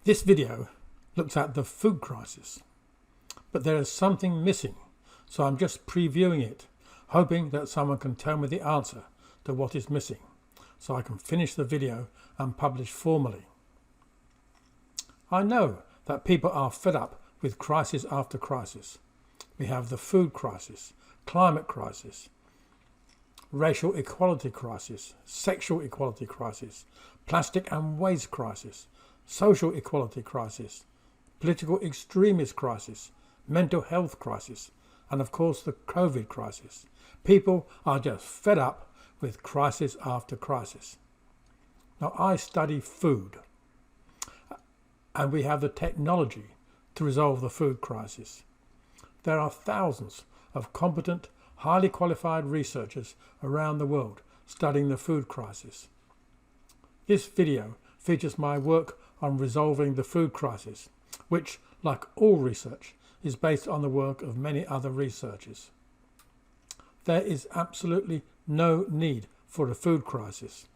This video looks at the food crisis, but there is something missing, so I'm just previewing it, hoping that someone can tell me the answer to what is missing, so I can finish the video and publish formally. I know that people are fed up with crisis after crisis. We have the food crisis, climate crisis, racial equality crisis, sexual equality crisis, plastic and waste crisis, social equality crisis, political extremist crisis, mental health crisis, and of course the COVID crisis. People are just fed up with crisis after crisis. Now I study food, and we have the technology to resolve the food crisis. There are thousands of competent, highly qualified researchers around the world studying the food crisis. This video features my work on resolving the food crisis, which, like all research, is based on the work of many other researchers. There is absolutely no need for a food crisis.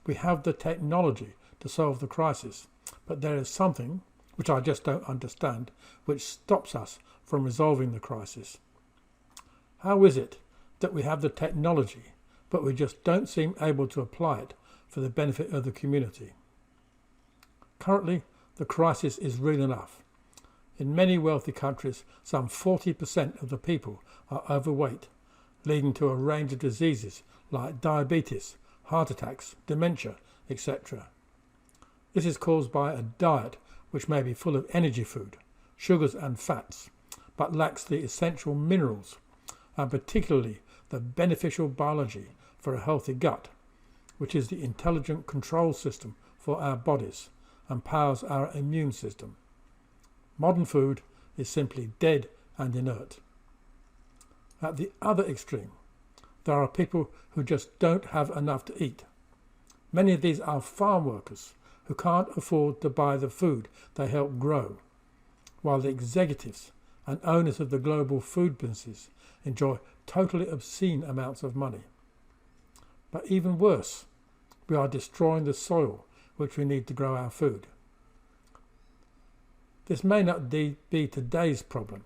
We have the technology to solve the crisis, but there is something, which I just don't understand, which stops us from resolving the crisis. How is it that we have the technology, but we just don't seem able to apply it for the benefit of the community? Currently, the crisis is real enough. In many wealthy countries, some 40% of the people are overweight, leading to a range of diseases like diabetes, heart attacks, dementia, etc. This is caused by a diet which may be full of energy food, sugars and fats, but lacks the essential minerals, and particularly the beneficial biology for a healthy gut, which is the intelligent control system for our bodies and powers our immune system. Modern food is simply dead and inert. At the other extreme, there are people who just don't have enough to eat. Many of these are farm workers who can't afford to buy the food they help grow, while the executives and owners of the global food businesses enjoy totally obscene amounts of money. But even worse, we are destroying the soil which we need to grow our food. This may not be today's problem.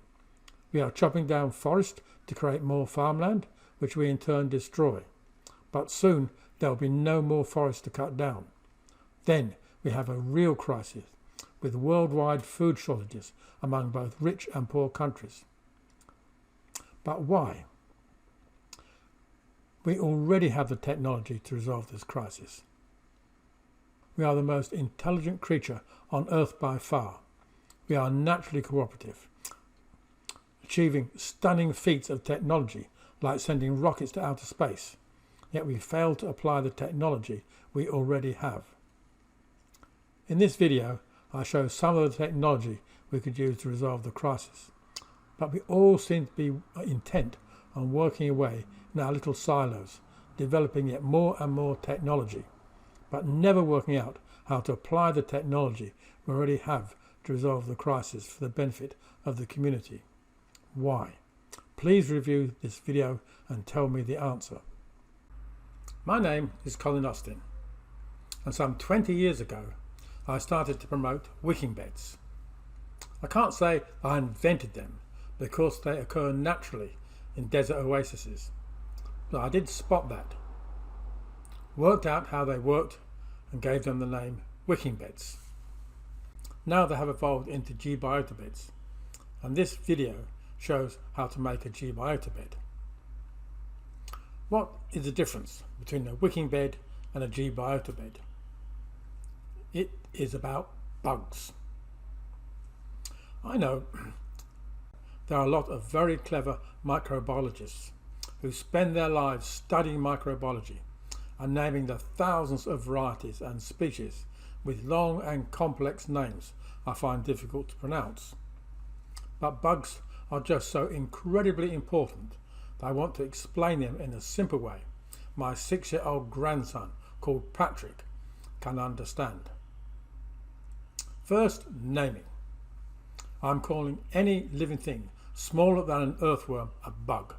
We are chopping down forest to create more farmland, which we in turn destroy. But soon there will be no more forest to cut down. Then we have a real crisis with worldwide food shortages among both rich and poor countries. But why? We already have the technology to resolve this crisis. We are the most intelligent creature on Earth by far. We are naturally cooperative, achieving stunning feats of technology like sending rockets to outer space, yet we fail to apply the technology we already have. In this video, I show some of the technology we could use to resolve the crisis, but we all seem to be intent on working away in our little silos, developing yet more and more technology, but never working out how to apply the technology we already have to resolve the crisis for the benefit of the community. Why? Please review this video and tell me the answer. My name is Colin Austin, and some 20 years ago I started to promote Wicking Beds. I can't say I invented them because they occur naturally in desert oases, but I did spot that, worked out how they worked and gave them the name Wicking Beds. Now they have evolved into biota beds, and this video shows how to make a biota bed. What is the difference between a wicking bed and a biota bed? It is about bugs. I know there are a lot of very clever microbiologists who spend their lives studying microbiology and naming the thousands of varieties and species with long and complex names I find difficult to pronounce. But bugs are just so incredibly important that I want to explain them in a simple way my 6-year-old grandson, called Patrick, can understand. First, naming. I'm calling any living thing smaller than an earthworm a bug.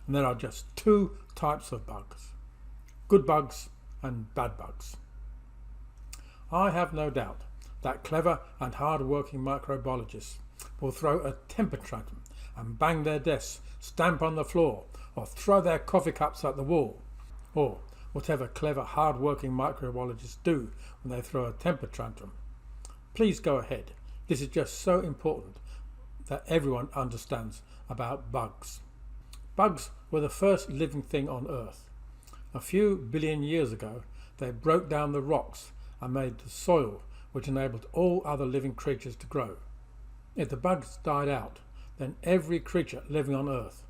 And there are just two types of bugs: good bugs and bad bugs. I have no doubt that clever and hard-working microbiologists will throw a temper tantrum and bang their desks, stamp on the floor, or throw their coffee cups at the wall, or whatever clever, hard-working microbiologists do when they throw a temper tantrum. Please go ahead. This is just so important that everyone understands about bugs. Bugs were the first living thing on Earth. A few billion years ago, they broke down the rocks and made the soil which enabled all other living creatures to grow. If the bugs died out, then every creature living on Earth,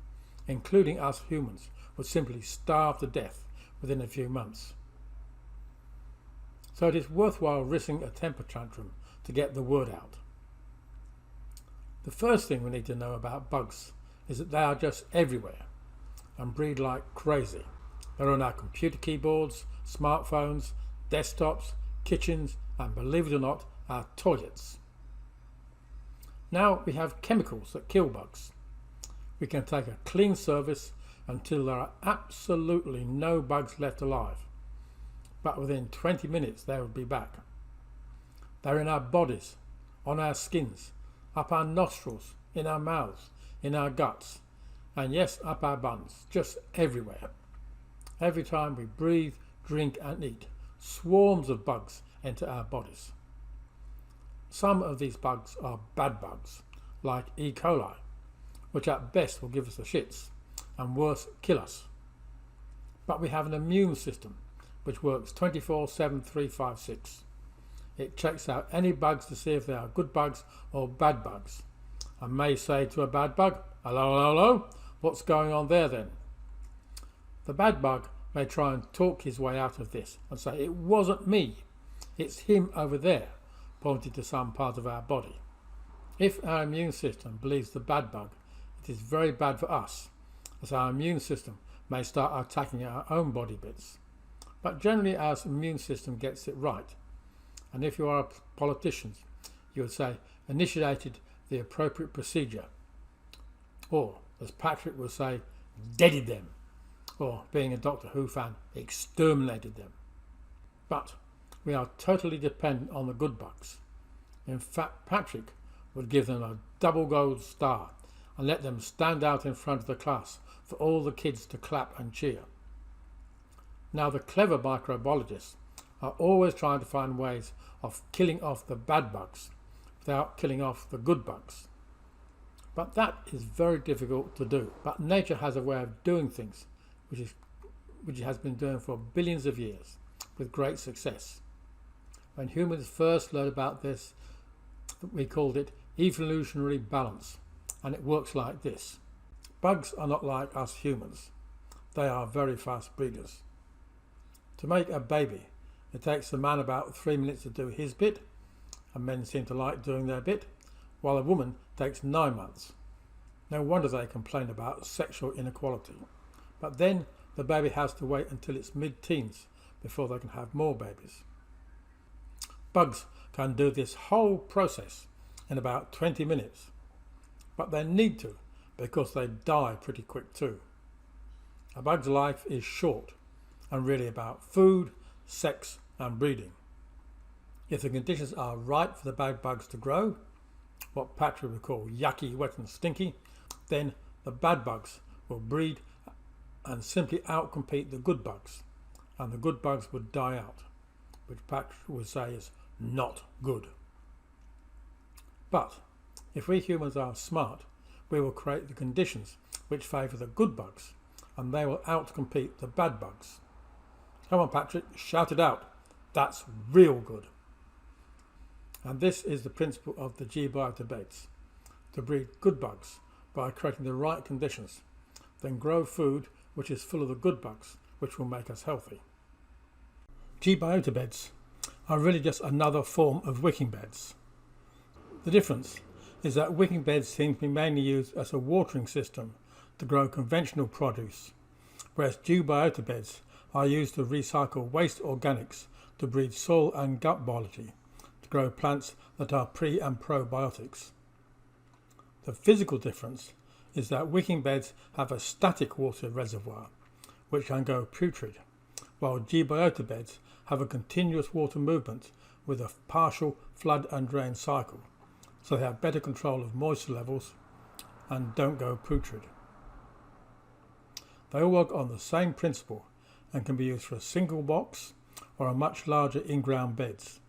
including us humans, would simply starve to death within a few months. So it is worthwhile risking a temper tantrum to get the word out. The first thing we need to know about bugs is that they are just everywhere and breed like crazy. They're on our computer keyboards, smartphones, desktops, kitchens, and believe it or not, our toilets. Now we have chemicals that kill bugs. We can take a clean service until there are absolutely no bugs left alive. But within 20 minutes they will be back. They're in our bodies, on our skins, up our nostrils, in our mouths, in our guts, and yes, up our buns, just everywhere. Every time we breathe, drink and eat, swarms of bugs enter our bodies. Some of these bugs are bad bugs, like E. coli, which at best will give us the shits, and worse, kill us. But we have an immune system which works 24/7, 356. It checks out any bugs to see if they are good bugs or bad bugs, and may say to a bad bug, "Hello, hello, hello, what's going on there then?" The bad bug may try and talk his way out of this and say, "It wasn't me, it's him over there," pointing to some part of our body. If our immune system believes the bad bug, it is very bad for us, as our immune system may start attacking our own body bits. But generally our immune system gets it right, and if you are politicians, you would say, initiated the appropriate procedure, or, as Patrick would say, deaded them, or, being a Doctor Who fan, exterminated them. But we are totally dependent on the good bugs. In fact, Patrick would give them a double gold star and let them stand out in front of the class for all the kids to clap and cheer. Now the clever microbiologists are always trying to find ways of killing off the bad bugs without killing off the good bugs. But that is very difficult to do. But nature has a way of doing things which it has been doing for billions of years with great success. When humans first learned about this, we called it evolutionary balance, and it works like this. Bugs are not like us humans. They are very fast breeders. To make a baby, it takes a man about 3 minutes to do his bit, and men seem to like doing their bit, while a woman takes 9 months. No wonder they complain about sexual inequality. But then the baby has to wait until it's mid-teens before they can have more babies. Bugs can do this whole process in about 20 minutes, but they need to because they die pretty quick too. A bug's life is short and really about food, sex and breeding. If the conditions are right for the bad bugs to grow, what Patrick would call yucky, wet and stinky, then the bad bugs will breed and simply outcompete the good bugs, and the good bugs would die out, which Patrick would say is not good. But if we humans are smart, we will create the conditions which favour the good bugs, and they will outcompete the bad bugs. Come on, Patrick, shout it out. That's real good. And this is the principle of the biota beds: to breed good bugs by creating the right conditions, then grow food which is full of the good bugs, which will make us healthy. Biota beds are really just another form of wicking beds. The difference is that wicking beds seem to be mainly used as a watering system to grow conventional produce, whereas biota beds are used to recycle waste organics to breed soil and gut biology to grow plants that are pre and probiotics. The physical difference is that wicking beds have a static water reservoir which can go putrid, while biota beds have a continuous water movement with a partial flood and drain cycle, so they have better control of moisture levels and don't go putrid. They all work on the same principle and can be used for a single box or a much larger in-ground beds.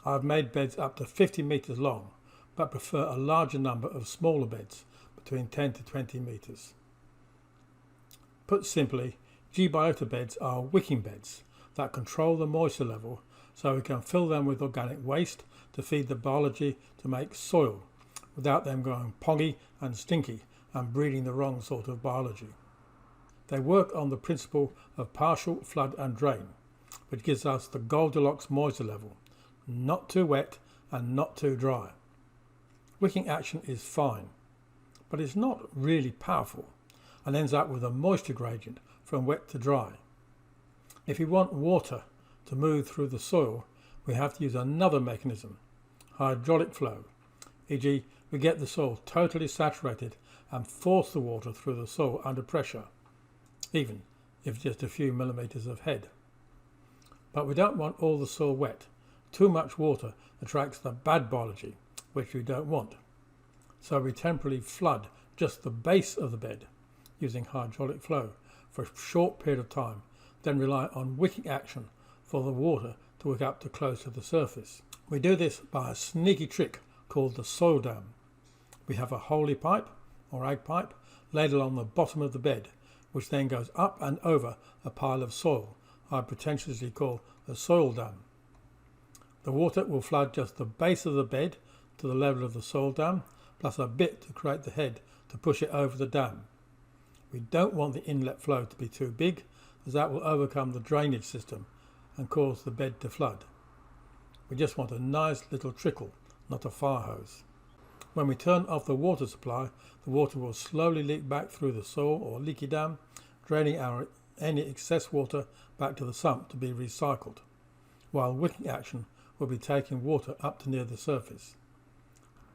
I've made beds up to 50 metres long, but prefer a larger number of smaller beds between 10 to 20 metres. Put simply, biota beds are wicking beds that control the moisture level so we can fill them with organic waste to feed the biology to make soil without them going poggy and stinky and breeding the wrong sort of biology. They work on the principle of partial flood and drain, which gives us the Goldilocks moisture level, not too wet and not too dry. Wicking action is fine, but it's not really powerful and ends up with a moisture gradient from wet to dry. If we want water to move through the soil, we have to use another mechanism, hydraulic flow, e.g. we get the soil totally saturated and force the water through the soil under pressure, even if just a few millimetres of head. But we don't want all the soil wet. Too much water attracts the bad biology, which we don't want. So we temporarily flood just the base of the bed using hydraulic flow for a short period of time, then rely on wicking action for the water to wick up to close to the surface. We do this by a sneaky trick called the soil dam. We have a holey pipe or ag pipe laid along the bottom of the bed, which then goes up and over a pile of soil I pretentiously call a soil dam. The water will flood just the base of the bed to the level of the soil dam, plus a bit to create the head to push it over the dam. We don't want the inlet flow to be too big, as that will overcome the drainage system and cause the bed to flood. We just want a nice little trickle, not a fire hose. When we turn off the water supply, the water will slowly leak back through the soil or leaky dam, draining any excess water back to the sump to be recycled, while wicking action will be taking water up to near the surface.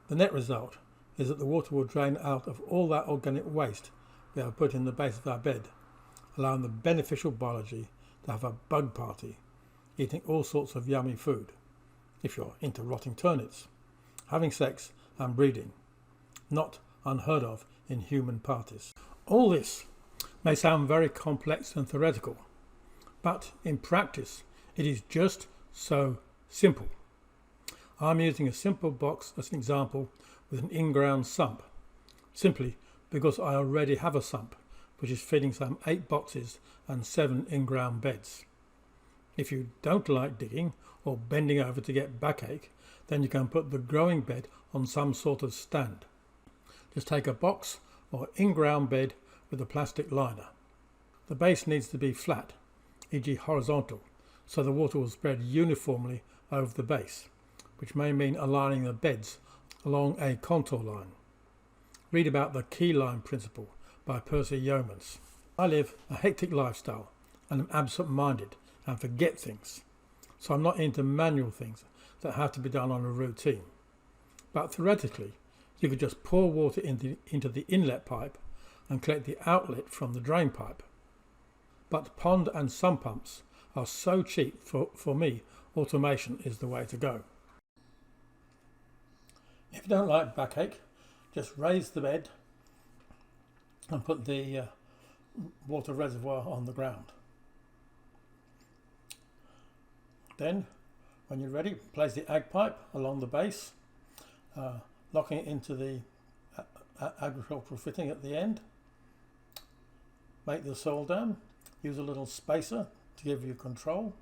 The net result is that the water will drain out of all that organic waste we have put in the base of our bed, allowing the beneficial biology to have a bug party, eating all sorts of yummy food, if you're into rotting turnips, having sex and breeding, not unheard of in human parties. All this may sound very complex and theoretical, but in practice it is just so simple. I'm using a simple box as an example with an in-ground sump, simply because I already have a sump which is feeding some 8 boxes and 7 in-ground beds. If you don't like digging or bending over to get backache, then you can put the growing bed on some sort of stand. Just take a box or in-ground bed with a plastic liner. The base needs to be flat, e.g. horizontal, so the water will spread uniformly over the base, which may mean aligning the beds along a contour line. Read about the key line principle by Percy Yeomans. I live a hectic lifestyle and am absent-minded and forget things, so I'm not into manual things that have to be done on a routine. But theoretically, you could just pour water into the inlet pipe and collect the outlet from the drain pipe. But pond and sump pumps are so cheap, for me, automation is the way to go. If you don't like backache, just raise the bed and put the water reservoir on the ground. Then, when you're ready, place the ag pipe along the base, locking it into the agricultural fitting at the end. Make the soil dam, use a little spacer to give you control.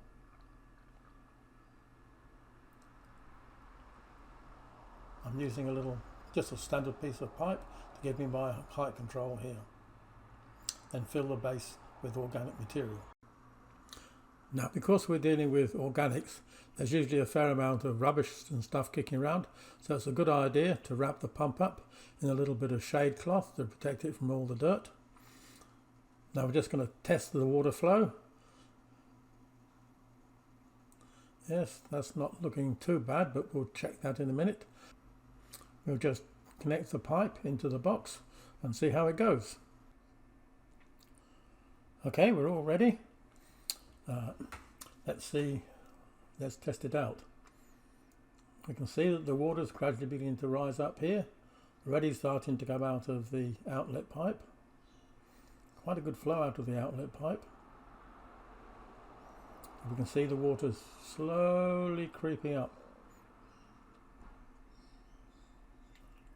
I'm using just a standard piece of pipe to give me my height control here. Then fill the base with organic material. Now, because we're dealing with organics, there's usually a fair amount of rubbish and stuff kicking around, so it's a good idea to wrap the pump up in a little bit of shade cloth to protect it from all the dirt. Now we're just going to test the water flow. Yes, that's not looking too bad, but we'll check that in a minute. We'll just connect the pipe into the box and see how it goes. Okay, we're all ready. Let's test it out. We can see that the water is gradually beginning to rise up here, already starting to come out of the outlet pipe. Quite a good flow out of the outlet pipe. We can see the water slowly creeping up.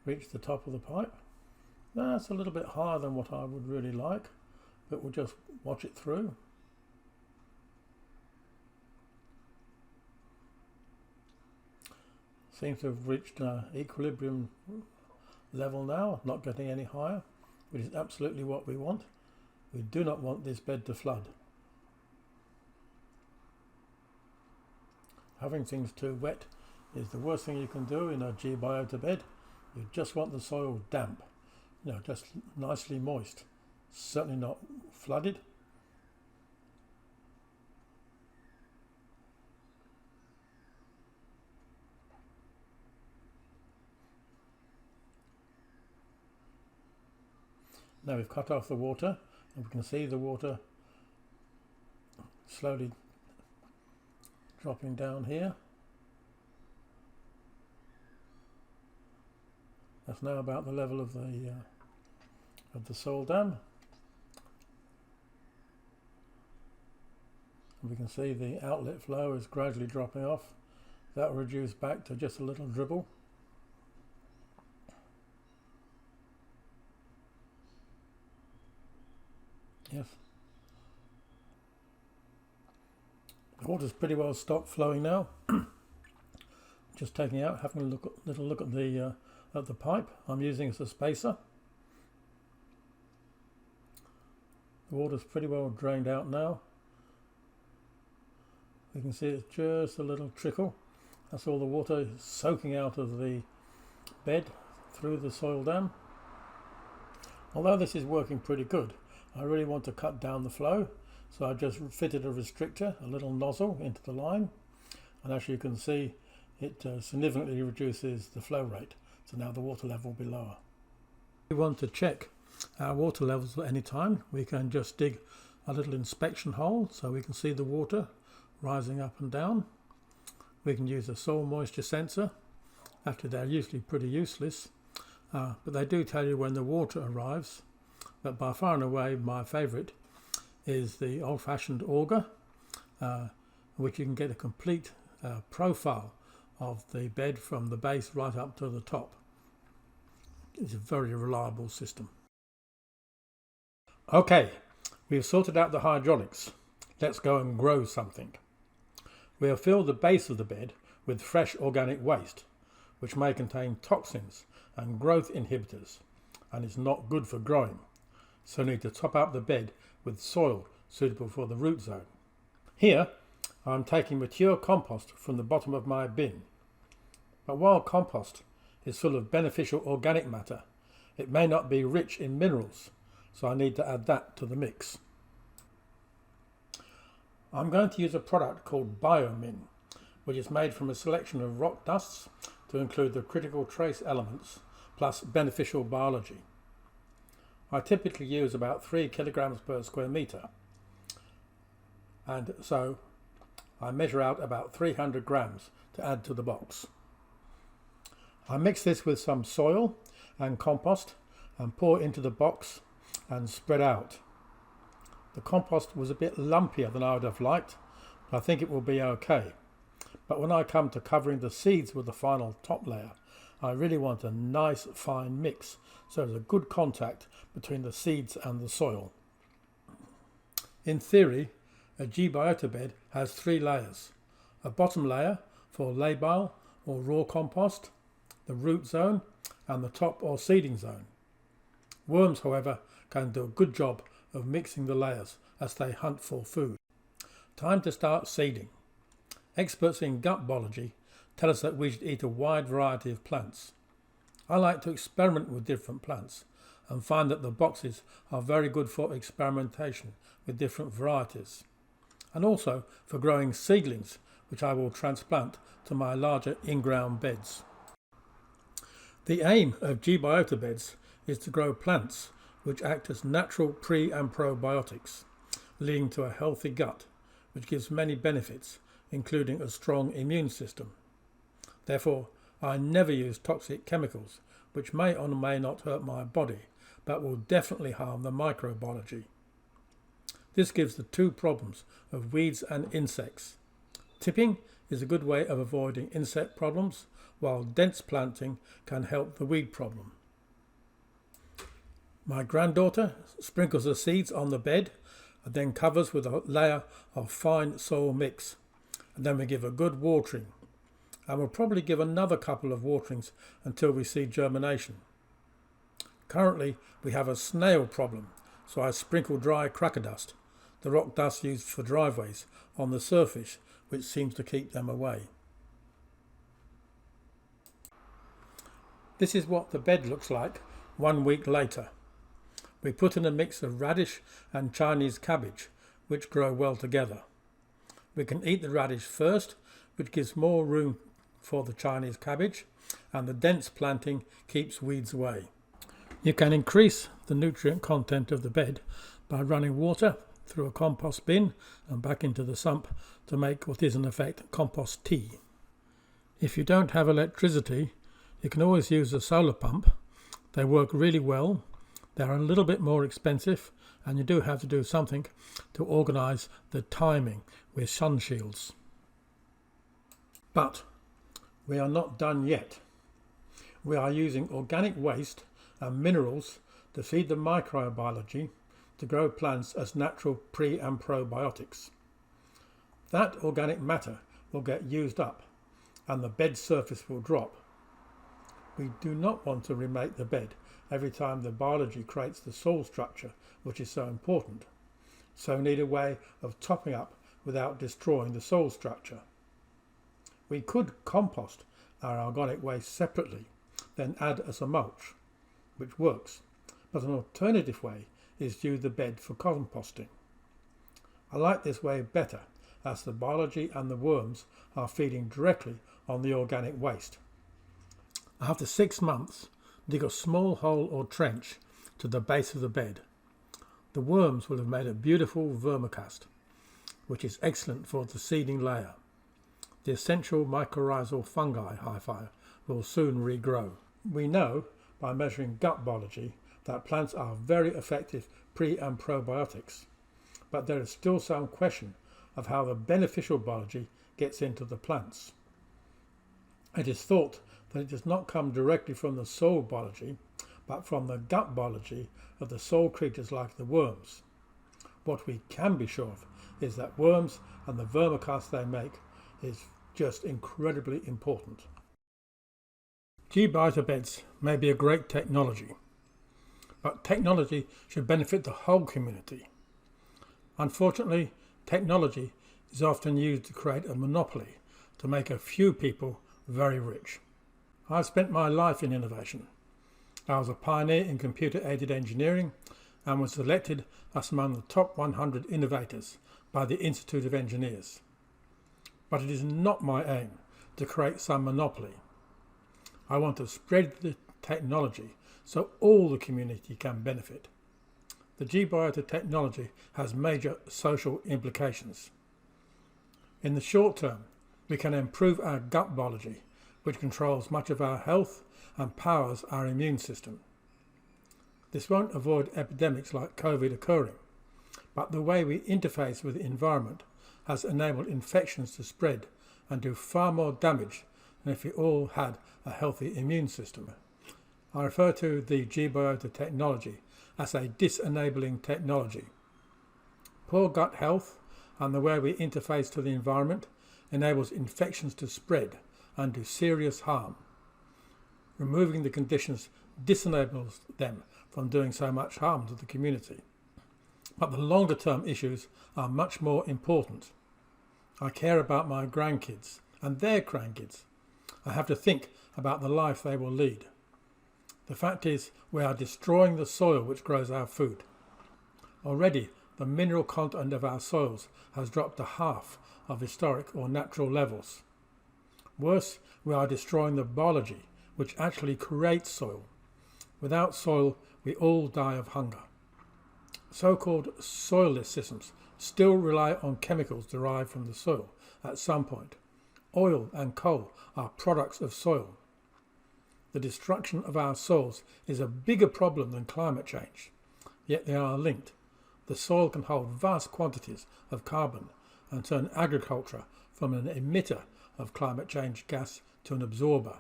Reach the top of the pipe. That's a little bit higher than what I would really like, but we'll just watch it through. Seems to have reached equilibrium level now, not getting any higher, which is absolutely what we want. We do not want this bed to flood. Having things too wet is the worst thing you can do in a biota bed. You just want the soil damp, just nicely moist, certainly not flooded. Now we've cut off the water, and we can see the water slowly dropping down here. That's now about the level of the soil dam. And we can see the outlet flow is gradually dropping off. That will reduce back to just a little dribble. Yes. The water's pretty well stopped flowing now. Just taking out, having a little look at the pipe I'm using as a spacer. The water's pretty well drained out now. You can see it's just a little trickle. That's all the water soaking out of the bed through the soil dam. Although this is working pretty good, I really want to cut down the flow, so I just fitted a restrictor, a little nozzle into the line, and as you can see, it significantly reduces the flow rate, so now the water level will be lower. If we want to check our water levels at any time, we can just dig a little inspection hole so we can see the water rising up and down. We can use a soil moisture sensor. Actually, they're usually pretty useless, but they do tell you when the water arrives. But by far and away my favourite is the old-fashioned auger, which you can get a complete profile of the bed from the base right up to the top. It's a very reliable system. Okay, we've sorted out the hydraulics. Let's go and grow something. We have filled the base of the bed with fresh organic waste, which may contain toxins and growth inhibitors, and is not good for growing. So need to top up the bed with soil suitable for the root zone. Here I'm taking mature compost from the bottom of my bin. But while compost is full of beneficial organic matter, it may not be rich in minerals, so I need to add that to the mix. I'm going to use a product called Biomin, which is made from a selection of rock dusts to include the critical trace elements plus beneficial biology. I typically use about 3 kilograms per square metre, and so I measure out about 300 grams to add to the box. I mix this with some soil and compost and pour into the box and spread out. The compost was a bit lumpier than I would have liked, but I think it will be okay. But when I come to covering the seeds with the final top layer, I really want a nice fine mix, so there's a good contact between the seeds and the soil. In theory, a biota bed has 3 layers. A bottom layer for labile or raw compost, the root zone, and the top or seeding zone. Worms, however, can do a good job of mixing the layers as they hunt for food. Time to start seeding. Experts in gut biology tell us that we should eat a wide variety of plants. I like to experiment with different plants and find that the boxes are very good for experimentation with different varieties, and also for growing seedlings, which I will transplant to my larger in-ground beds. The aim of biota beds is to grow plants which act as natural pre- and probiotics, leading to a healthy gut, which gives many benefits, including a strong immune system. Therefore, I never use toxic chemicals, which may or may not hurt my body, but will definitely harm the microbiology. This gives the two problems of weeds and insects. Tipping is a good way of avoiding insect problems, while dense planting can help the weed problem. My granddaughter sprinkles the seeds on the bed and then covers with a layer of fine soil mix, and then we give a good watering, and we'll probably give another couple of waterings until we see germination. Currently we have a snail problem, so I sprinkle dry cracker dust, the rock dust used for driveways, on the surface, which seems to keep them away. This is what the bed looks like 1 week later. We put in a mix of radish and Chinese cabbage, which grow well together. We can eat the radish first, which gives more room for the Chinese cabbage, and the dense planting keeps weeds away. You can increase the nutrient content of the bed by running water through a compost bin and back into the sump to make what is in effect compost tea. If you don't have electricity, you can always use a solar pump. They work really well. They're a little bit more expensive, and you do have to do something to organise the timing with sun shields. But we are not done yet. We are using organic waste and minerals to feed the microbiology to grow plants as natural pre- and probiotics. That organic matter will get used up and the bed surface will drop. We do not want to remake the bed every time the biology creates the soil structure, which is so important. So we need a way of topping up without destroying the soil structure. We could compost our organic waste separately, then add as a mulch, which works, but an alternative way is to use the bed for composting. I like this way better, as the biology and the worms are feeding directly on the organic waste. After 6 months, dig a small hole or trench to the base of the bed. The worms will have made a beautiful vermicast, which is excellent for the seeding layer. The essential mycorrhizal fungi hyphae will soon regrow. We know by measuring gut biology that plants are very effective pre- and probiotics, but there is still some question of how the beneficial biology gets into the plants. It is thought that it does not come directly from the soil biology, but from the gut biology of the soil creatures like the worms. What we can be sure of is that worms and the vermicast they make is just incredibly important. Biota beds may be a great technology, but technology should benefit the whole community. Unfortunately, technology is often used to create a monopoly to make a few people very rich. I've spent my life in innovation. I was a pioneer in computer-aided engineering and was selected as among the top 100 innovators by the Institute of Engineers. But it is not my aim to create some monopoly. I want to spread the technology so all the community can benefit. The biota technology has major social implications. In the short term, we can improve our gut biology, which controls much of our health and powers our immune system. This won't avoid epidemics like COVID occurring, but the way we interface with the environment has enabled infections to spread and do far more damage than if we all had a healthy immune system. I refer to the biota technology as a disenabling technology. Poor gut health and the way we interface to the environment enables infections to spread and do serious harm. Removing the conditions disenables them from doing so much harm to the community. But the longer term issues are much more important. I care about my grandkids and their grandkids. I have to think about the life they will lead. The fact is, we are destroying the soil which grows our food. Already, the mineral content of our soils has dropped to half of historic or natural levels. Worse, we are destroying the biology which actually creates soil. Without soil, we all die of hunger. So-called soilless systems still rely on chemicals derived from the soil at some point. oil and coal are products of soil. The destruction of our soils is a bigger problem than climate change, yet they are linked. The soil can hold vast quantities of carbon and turn agriculture from an emitter of climate change gas to an absorber.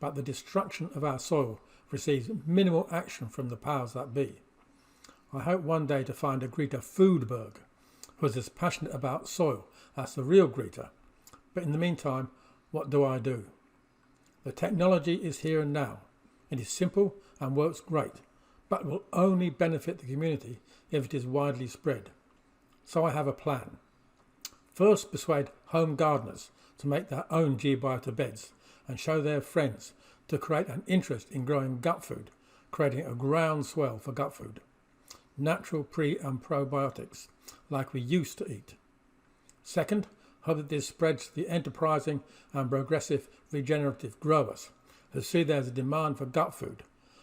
But the destruction of our soil receives minimal action from the powers that be. I hope one day to find a Greta Thunberg who is as passionate about soil as the real Greta. But in the meantime, what do I do? The technology is here and now. It is simple and works great, but will only benefit the community if it is widely spread. So I have a plan. First, persuade home gardeners to make their own biota beds and show their friends to create an interest in growing gut food, creating a groundswell for gut food. Natural pre- and probiotics, like we used to eat. Second, hope that this spreads to the enterprising and progressive regenerative growers who see there's a demand for gut food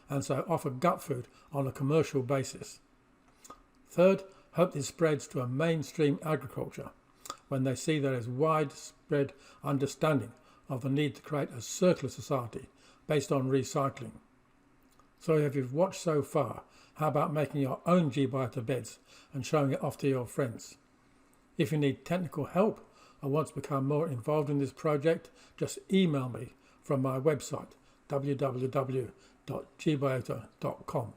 and so offer gut food on a commercial basis. Third, hope this spreads to a mainstream agriculture when they see there is widespread understanding of the need to create a circular society based on recycling. So if you've watched so far, how about making your own biota beds and showing it off to your friends? If you need technical help or want to become more involved in this project, just email me from my website www.gbiota.com.